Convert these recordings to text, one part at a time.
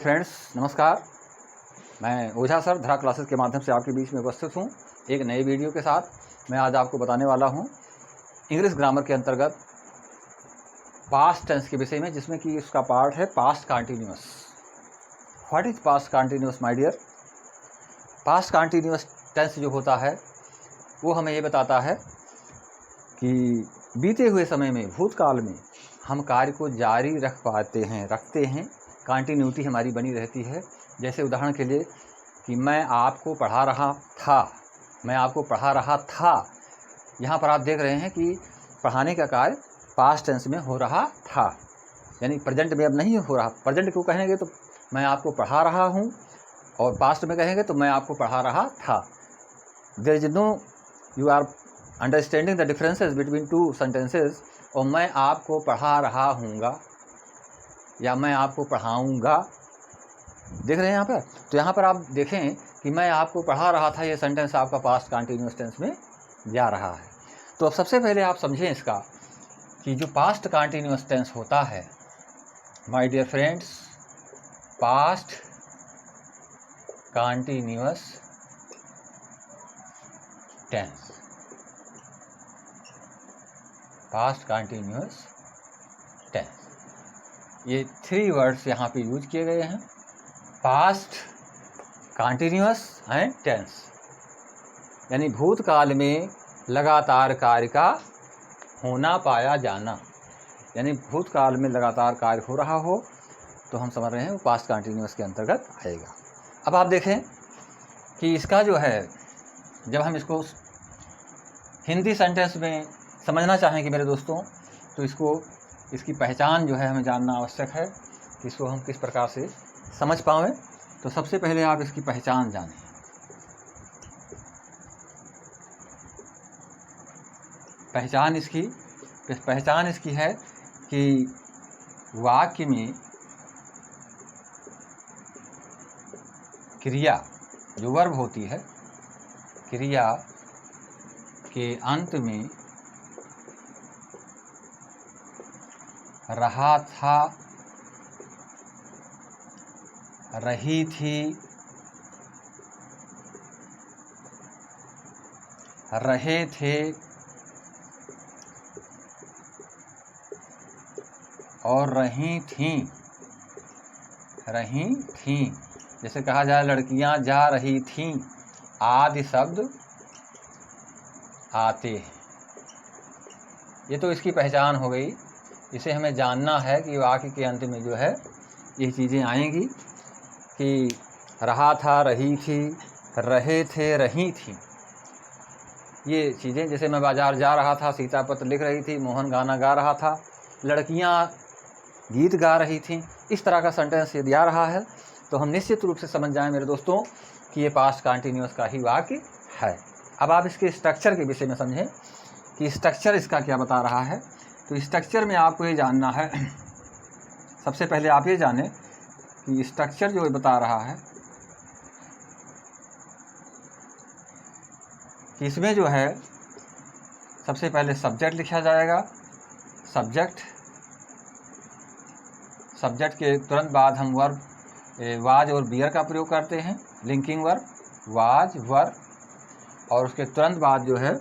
Friends, नमस्कार। मैं ओझा sir धरा क्लासेस के माध्यम से आपके बीच में उपस्थित हूँ एक नए वीडियो के साथ। मैं आज आपको बताने वाला हूँ इंग्लिश ग्रामर के अंतर्गत पास्ट टेंस के विषय में, जिसमें कि उसका पार्ट है past continuous. What is past continuous my dear? Past continuous tense जो होता है वो हमें ये बताता है कि बीते हुए समय में, भूतकाल में हम कार्य को जारी रखते हैं, कंटिन्यूटी हमारी बनी रहती है। जैसे उदाहरण के लिए कि मैं आपको पढ़ा रहा था, यहाँ पर आप देख रहे हैं कि पढ़ाने का कार्य पास्ट टेंस में हो रहा था, यानी प्रेजेंट में अब नहीं हो रहा। प्रेजेंट को कहेंगे तो मैं आपको पढ़ा रहा हूँ, और पास्ट में कहेंगे तो मैं आपको पढ़ा रहा था। There is no, you are understanding the differences between two sentences. और मैं आपको पढ़ा रहा हूँगा या मैं आपको पढ़ाऊँगा, देख रहे हैं यहाँ पर। तो यहाँ पर आप देखें कि मैं आपको पढ़ा रहा था, ये सेंटेंस आपका पास्ट कंटिन्यूअस टेंस में जा रहा है। तो अब सबसे पहले आप समझें इसका कि जो पास्ट कंटिन्यूअस टेंस होता है, my dear friends, past continuous tense, past continuous tense, ये 3 वर्ड्स यहाँ पे यूज किए गए हैं, पास्ट, कंटिन्यूअस एंड टेंस। यानी भूतकाल में लगातार कार्य का होना पाया जाना, यानी भूतकाल में लगातार कार्य हो रहा हो तो हम समझ रहे हैं वो पास्ट कंटिन्यूअस के अंतर्गत आएगा। अब आप देखें कि इसका जो है, जब हम इसको हिंदी सेंटेंस में समझना चाहेंगे मेरे दोस्तों, तो इसकी पहचान जो है हमें जानना आवश्यक है कि इसको हम किस प्रकार से समझ पाएँ। तो सबसे पहले आप इसकी पहचान जानें। पहचान इसकी है कि वाक्य में क्रिया जो वर्ब होती है, क्रिया के अंत में रहा था, रही थी, रहे थे और रही थीं। जैसे कहा जाए लड़कियां जा रही थीं आदि शब्द आते हैं। ये तो इसकी पहचान हो गई। इसे हमें जानना है कि वाक्य के अंत में जो है ये चीज़ें आएंगी कि रहा था, रही थी, रहे थे, रही थी। ये चीज़ें, जैसे मैं बाजार जा रहा था, सीता पत्र लिख रही थी, मोहन गाना गा रहा था, लड़कियां गीत गा रही थीं, इस तरह का सेंटेंस यदि आ रहा है तो हम निश्चित रूप से समझ जाएं मेरे दोस्तों कि ये पास्ट कंटिन्यूअस का ही वाक्य है। अब आप इसके स्ट्रक्चर के विषय में समझें कि स्ट्रक्चर इसका क्या बता रहा है। तो स्ट्रक्चर में आपको ये जानना है, सबसे पहले आप ये जानें कि स्ट्रक्चर जो बता रहा है कि इसमें जो है सबसे पहले सब्जेक्ट लिखा जाएगा। सब्जेक्ट के तुरंत बाद हम वर्ब वाज और बियर का प्रयोग करते हैं, लिंकिंग वर्ब वाज वर्ब, और उसके तुरंत बाद जो है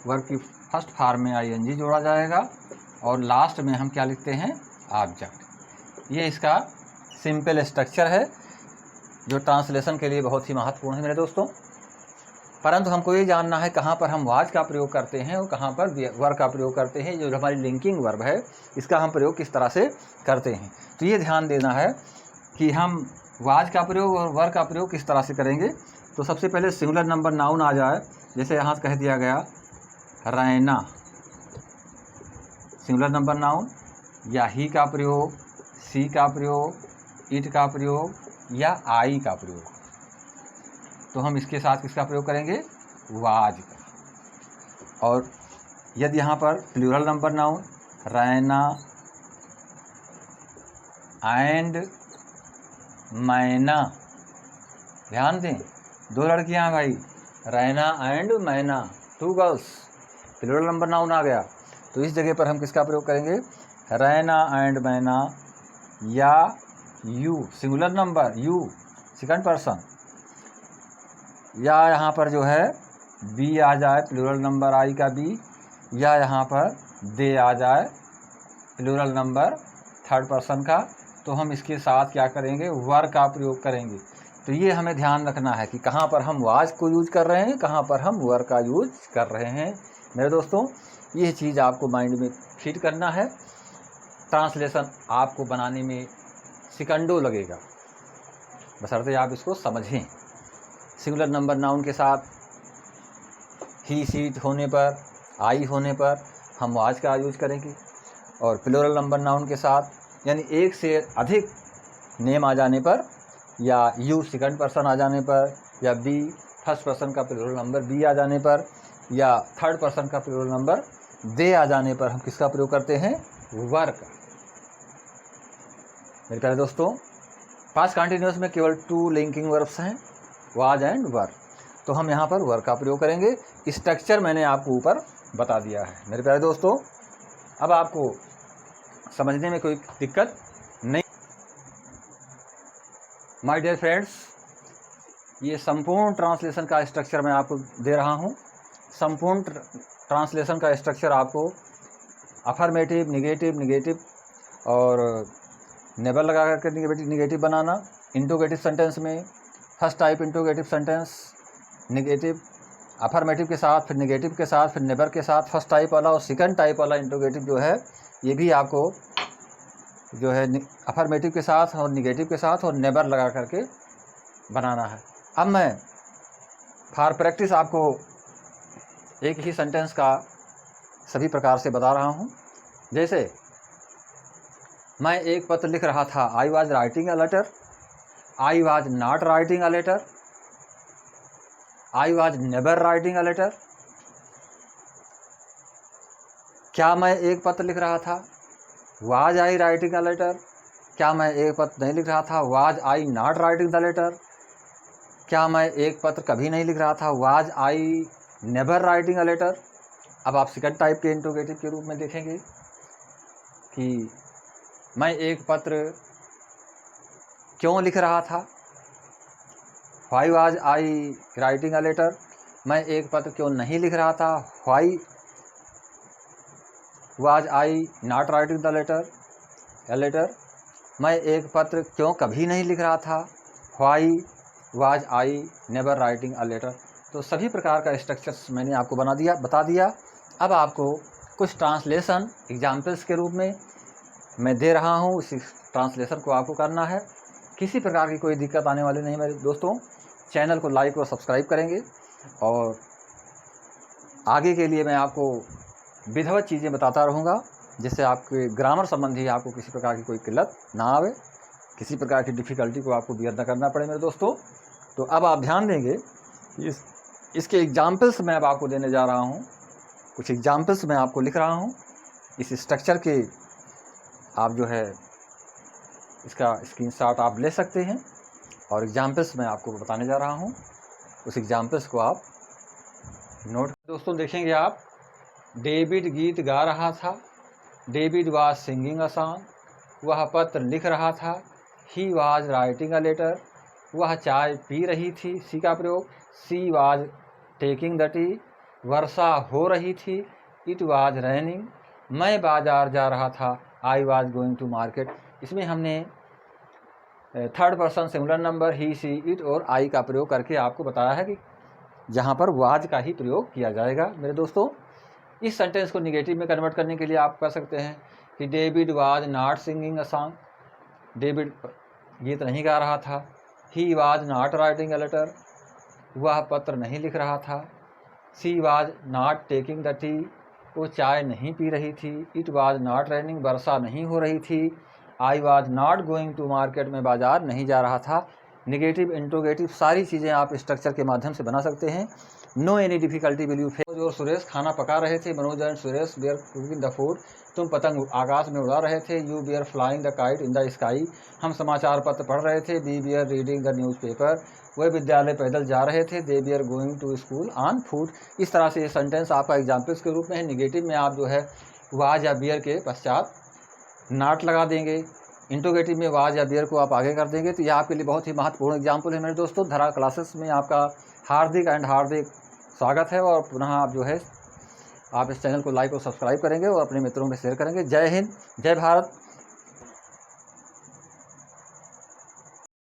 वर्ब की फर्स्ट फॉर्म में आईएनजी जोड़ा जाएगा, और लास्ट में हम क्या लिखते हैं, ऑब्जेक्ट। ये इसका सिंपल स्ट्रक्चर है जो ट्रांसलेशन के लिए बहुत ही महत्वपूर्ण है मेरे दोस्तों। परंतु हमको ये जानना है कहाँ पर हम वाज का प्रयोग करते हैं और कहाँ पर वर्ब का प्रयोग करते हैं। जो हमारी लिंकिंग वर्ब है इसका हम प्रयोग किस तरह से करते हैं, तो ये ध्यान देना है कि हम वाज का प्रयोग और वर्ब का प्रयोग किस तरह से करेंगे। तो सबसे पहले सिंगुलर नंबर नाउन आ जाए, जैसे यहाँ कह दिया गया रैना, सिंगुलर नंबर नाउन, या ही का प्रयोग, सी का प्रयोग, इट का प्रयोग, या आई का प्रयोग, तो हम इसके साथ किसका प्रयोग करेंगे, वाज का। और यदि यहाँ पर plural number noun Raina and Maina, ध्यान दें, 2 लड़कियाँ हैं भाई, रैना एंड मैना, 2 गर्ल्स, प्लूरल नंबर नाउन आ गया। तो इस जगह पर हम किसका प्रयोग करेंगे, रैना एंड मैना या you singular number you second person, या यहाँ पर जो है बी आ जाए प्लूरल नंबर आई का बी, या यहाँ पर दे आ जाए प्लूरल नंबर थर्ड पर्सन का, तो हम इसके साथ क्या करेंगे, वर का प्रयोग करेंगे। तो ये हमें ध्यान रखना है कि कहाँ पर हम वाज को यूज कर रहे हैं, कहाँ पर हम वर का यूज कर रहे हैं। मेरे दोस्तों ये चीज़ आपको माइंड में फिट करना है। ट्रांसलेशन आपको बनाने में सेकंडों लगेगा, बशर्ते आप इसको समझें। सिंगुलर नंबर नाउन के साथ ही सीट होने पर, आई होने पर हम वाज का यूज करेंगे, और प्लूरल नंबर नाउन के साथ यानी एक से अधिक नेम आ जाने पर, या यू सेकंड पर्सन आ जाने पर, या बी फर्स्ट पर्सन का प्लूरल नंबर बी आ जाने पर, या थर्ड पर्सन का प्लूरल नंबर दे आ जाने पर हम किसका प्रयोग करते हैं, वर का। मेरे प्यारे दोस्तों पास्ट कंटिन्यूअस में केवल 2 लिंकिंग वर्ब्स हैं, वाज एंड वर, तो हम यहाँ पर वर का प्रयोग करेंगे। स्ट्रक्चर मैंने आपको ऊपर बता दिया है। मेरे प्यारे दोस्तों अब आपको समझने में कोई दिक्कत नहीं। माय डियर फ्रेंड्स, ये संपूर्ण ट्रांसलेशन का स्ट्रक्चर मैं आपको दे रहा हूँ। संपूर्ण ट्रांसलेशन का स्ट्रक्चर आपको अफर्मेटिव, निगेटिव और नेबर लगा करके निगेटिव बनाना। इंटरोगेटिव सेंटेंस में first type interrogative sentence negative, affirmative के साथ, फिर निगेटिव के साथ, फिर नेबर के साथ फर्स्ट टाइप वाला, और सेकंड टाइप वाला इंटरोगेटिव जो है ये भी आपको जो है अफर्मेटिव के साथ और निगेटिव के साथ और नेबर लगा करके बनाना है। अब मैं फॉर प्रैक्टिस आपको एक ही सेंटेंस का सभी प्रकार से बता रहा हूँ। जैसे मैं एक पत्र लिख रहा था, I was writing a letter, I was not writing a letter, I was never writing a letter. क्या मैं एक पत्र लिख रहा था, was I writing a letter. क्या मैं एक पत्र नहीं लिख रहा था, was I not writing the letter. क्या मैं एक पत्र कभी नहीं लिख रहा था, was I never writing a letter. अब आप सेकंड टाइप के इंटरोगेटिव के रूप में देखेंगे कि मैं एक पत्र क्यों लिख रहा था, why was I writing a letter. मैं एक पत्र क्यों नहीं लिख रहा था, why was I not writing the letter. मैं एक पत्र क्यों कभी नहीं लिख रहा था, why was I never writing a letter. तो सभी प्रकार का स्ट्रक्चर्स मैंने आपको बता दिया। अब आपको कुछ ट्रांसलेशन एग्जाम्पल्स के रूप में मैं दे रहा हूँ, उस ट्रांसलेशन को आपको करना है। किसी प्रकार की कोई दिक्कत आने वाली नहीं मेरे दोस्तों। चैनल को लाइक और सब्सक्राइब करेंगे, और आगे के लिए मैं आपको विधिवत चीज़ें बताता रहूँगा, जिससे आपके ग्रामर संबंधी आपको किसी प्रकार की कोई किल्लत ना आवे, किसी प्रकार की डिफ़िकल्टी को आपको बियर न करना पड़े मेरे दोस्तों। तो अब आप ध्यान देंगे, इसके एग्जाम्पल्स मैं अब आपको देने जा रहा हूँ। कुछ एग्जाम्पल्स मैं आपको लिख रहा हूँ, इस स्ट्रक्चर के आप जो है इसका स्क्रीनशॉट आप ले सकते हैं, और एग्जाम्पल्स मैं आपको बताने जा रहा हूँ, उस एग्जाम्पल्स को आप नोट। दोस्तों देखेंगे आप, डेविड गीत गा रहा था, David was singing a song, वह पत्र लिख रहा था, he was writing a letter, वह चाय पी रही थी, सी का प्रयोग, she was taking the tea, वर्षा हो रही थी, इट वाज रेनिंग, मैं बाजार जा रहा था, I was going to market. इसमें हमने third person singular number he, she, it और आई का प्रयोग करके आपको बताया है कि जहाँ पर वाज का ही प्रयोग किया जाएगा मेरे दोस्तों। इस सेंटेंस को निगेटिव में कन्वर्ट करने के लिए आप कर सकते हैं कि David was not singing a song, David गीत नहीं गा रहा था, he was not writing a letter, वह पत्र नहीं लिख रहा था, she was not taking the tea, वो चाय नहीं पी रही थी, इट वाज नॉट रेनिंग, वर्षा नहीं हो रही थी, I was not going to market, में बाजार नहीं जा रहा था। निगेटिव, इंट्रोगेटिव सारी चीज़ें आप स्ट्रक्चर के माध्यम से बना सकते हैं। No any difficulty will you face. Manoj और सुरेश खाना पका रहे थे, Manoj and Suresh were cooking the food. तुम पतंग आकाश में उड़ा रहे थे, you were flying the kite in the sky. हम समाचार पत्र पढ़ रहे थे, we were reading the newspaper. वह विद्यालय पैदल जा रहे थे, they were going to school on foot. इस तरह से ये सेंटेंस आपका एग्जाम्पल्स के रूप में है। निगेटिव में आप जो है वाज या वेयर के पश्चात नॉट लगा देंगे, इंट्रोगेटिव में वाज या वेयर को आप आगे कर देंगे तो यह आपके लिए बहुत ही महत्वपूर्ण एग्जाम्पल है मेरे दोस्तों। धरा क्लासेस में आपका हार्दिक स्वागत है। और पुनः आप जो है आप इस चैनल को लाइक और सब्सक्राइब करेंगे और अपने मित्रों में शेयर करेंगे। जय हिंद, जय भारत।